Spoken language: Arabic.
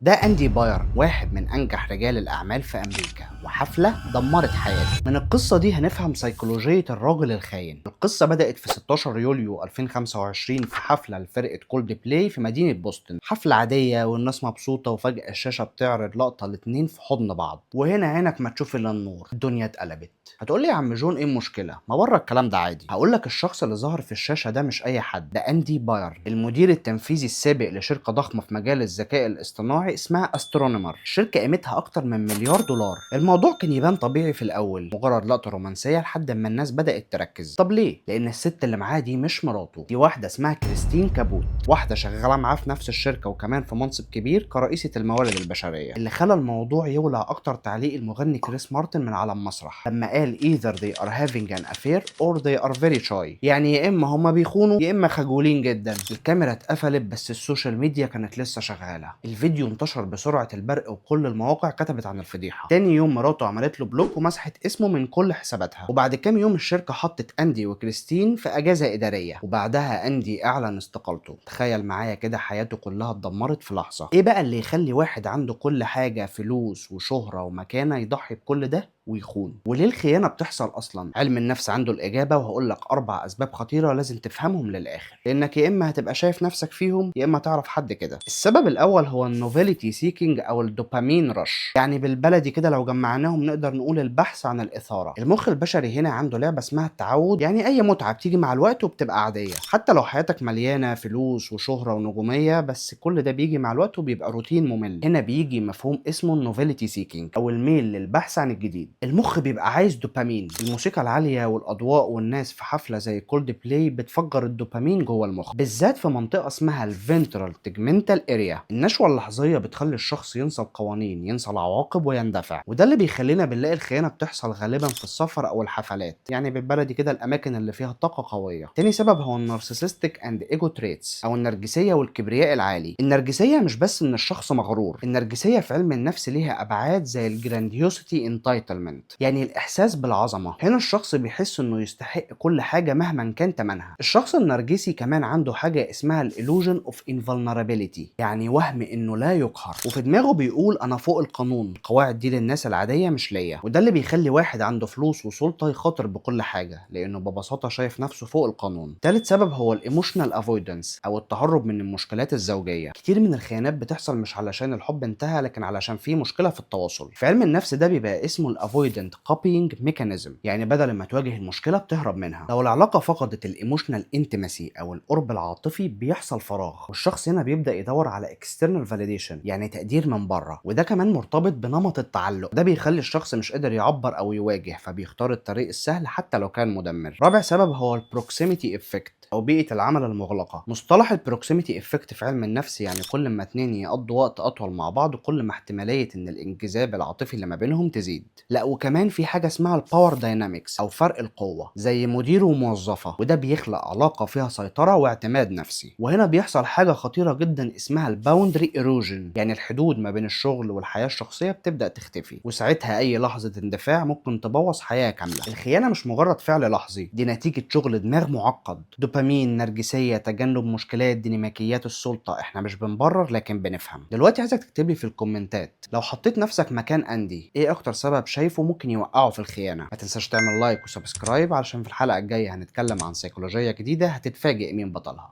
ده أندي باير، واحد من أنجح رجال الأعمال في أمريكا، وحفلة دمرت حياته. من القصة دي هنفهم سيكولوجية الراجل الخاين. القصة بدأت في 16 يوليو 2025 في حفلة لفرقة كولد بلاي في مدينة بوسطن. حفلة عادية والناس مبسوطة، وفجأة الشاشة بتعرض لقطة الاتنين في حضن بعض، وهنا عينك ما تشوف إلا النور. الدنيا اتقلبت. هتقولي يا عم جون ايه المشكلة؟ ما بره الكلام ده عادي. هقولك الشخص اللي ظهر في الشاشة ده مش أي حد، ده أندي باير، المدير التنفيذي السابق لشركة ضخمة في مجال الذكاء الاصطناعي اسمها استرونيمر. الشركة قيمتها أكتر من مليار دولار. الموضوع كان يبان طبيعي في الأول، مجرد لقطة رومانسية، لحد ما الناس بدأت تركز. طب ليه؟ لأن الست اللي معاه دي مش مراته، دي واحدة اسمها كريستين كابوت، واحدة شغالة معاه في نفس الشركة وكمان في منصب كبير كرئيسة الموارد البشرية. اللي خلى الموضوع يولع أكتر تعليق المغني كريس مارتن من على المسرح لما قال either they are having an affair or they are very shy، يعني يا إما هما بيخونوا يا إما خجولين جدا. الكاميرا اتقفلت بس السوشيال ميديا كانت لسه شغالة. الفيديو انتشر بسرعة البرق وكل المواقع كتبت عن الفضيحة. تاني يوم مراته عملت له بلوك ومسحت اسمه من كل حساباتها. وبعد كام يوم الشركة حطت أندي وكريستين في أجازة إدارية، وبعدها أندي أعلن استقالته. تخيل معايا كده، حياته كلها اتدمرت في لحظة. إيه بقى اللي يخلي واحد عنده كل حاجة، فلوس وشهرة ومكانة، يضحي بكل ده ويخون؟ وليه الخيانة بتحصل أصلا؟ علم النفس عنده الإجابة، وهقول لك 4 أسباب خطيرة لازم تفهمهم للآخر، لأنك يا إما هتبقى شايف نفسك فيهم يا إما تعرف حد كده. السبب الأول هو النوفيليتي سيكينج أو الدوبامين رش، يعني بالبلدي كده لو جمعناهم نقدر نقول البحث عن الإثارة. المخ البشري هنا عنده لعبة اسمها التعود، يعني أي متعة بتيجي مع الوقت وبتبقى عادية، حتى لو حياتك مليانة فلوس وشهرة ونجومية، بس كل ده بيجي مع الوقت وبيبقى روتين ممل. هنا بيجي مفهوم اسمه النوفيليتي سيكينج أو الميل للبحث عن الجديد. المخ بيبقى عايز دوبامين. الموسيقى العالية والأضواء والناس في حفلة زي كولد بلاي بتفجر الدوبامين جوه المخ، بالذات في منطقة اسمها الفنترال تجمنتال اريا. النشوة اللحظية بتخلي الشخص ينسى القوانين، ينسى العواقب ويندفع، وده اللي بيخلينا بنلاقي الخيانة بتحصل غالبا في السفر أو الحفلات، يعني بالبلدي كده الأماكن اللي فيها طاقة قوية. تاني سبب هو النارسيسستيك اند ايجو تريتس أو النرجسية والكبرياء العالي. النرجسية مش بس إن الشخص مغرور، النرجسية في علم النفس ليها أبعاد زي الجرانديوسيتي انتايتلمنت، يعني الإحساس بالعظمة. هنا الشخص بيحس إنه يستحق كل حاجة مهما كان تمنها. الشخص النرجسي كمان عنده حاجة اسمها الإلوجن اوف انفولنرابيليتي، يعني وهم إنه لا يقهر، وفي دماغه بيقول أنا فوق القانون، القواعد دي للناس العادية مش ليا. وده اللي بيخلي واحد عنده فلوس وسلطة يخاطر بكل حاجة، لأنه ببساطة شايف نفسه فوق القانون. تالت سبب هو الإيموشنال افويدنس أو التهرب من المشكلات الزوجية. كتير من الخيانات بتحصل مش علشان الحب انتهى، لكن علشان في مشكلة في التواصل. في علم النفس ده بيبقى اسمه الافويدنت كوبينج ميكانيزم، يعني بدل ما تواجه المشكلة بتهرب منها. لو العلاقة فقدت الايموشنال انتمسي أو القرب العاطفي بيحصل فراغ، والشخص هنا بيبدأ يدور على اكسترنال فاليديشن، يعني تقدير من بره، وده كمان مرتبط بنمط التعلق. ده بيخلي الشخص مش قادر يعبر أو يواجه، فبيختار الطريق السهل حتى لو كان مدمر. رابع سبب هو البروكسيميتي افكت او بيئه العمل المغلقه. مصطلح البروكسيميتي افكت في علم النفس يعني كل ما اتنين يقضوا وقت اطول مع بعض، كل ما احتماليه ان الانجذاب العاطفي اللي ما بينهم تزيد. لا، وكمان في حاجه اسمها الباور داينامكس او فرق القوه، زي مدير وموظفه، وده بيخلق علاقه فيها سيطره واعتماد نفسي. وهنا بيحصل حاجه خطيره جدا اسمها الباوندري ايروجن، يعني الحدود ما بين الشغل والحياه الشخصيه بتبدا تختفي، وساعتها اي لحظه اندفاع ممكن تبوظ حياه كامله. الخيانه مش مجرد فعل لحظي، دي نتيجه شغل دماغ معقد. دوبامين، نرجسيه، تجنب مشكلات، ديناميكيات السلطه. احنا مش بنبرر لكن بنفهم. دلوقتي عايزك تكتب لي في الكومنتات، لو حطيت نفسك مكان اندي ايه اكتر سبب شايفه ممكن يوقعه في الخيانه؟ ما تنساش تعمل لايك وسبسكرايب، علشان في الحلقه الجايه هنتكلم عن سيكولوجيه جديده هتتفاجئ مين بطلها.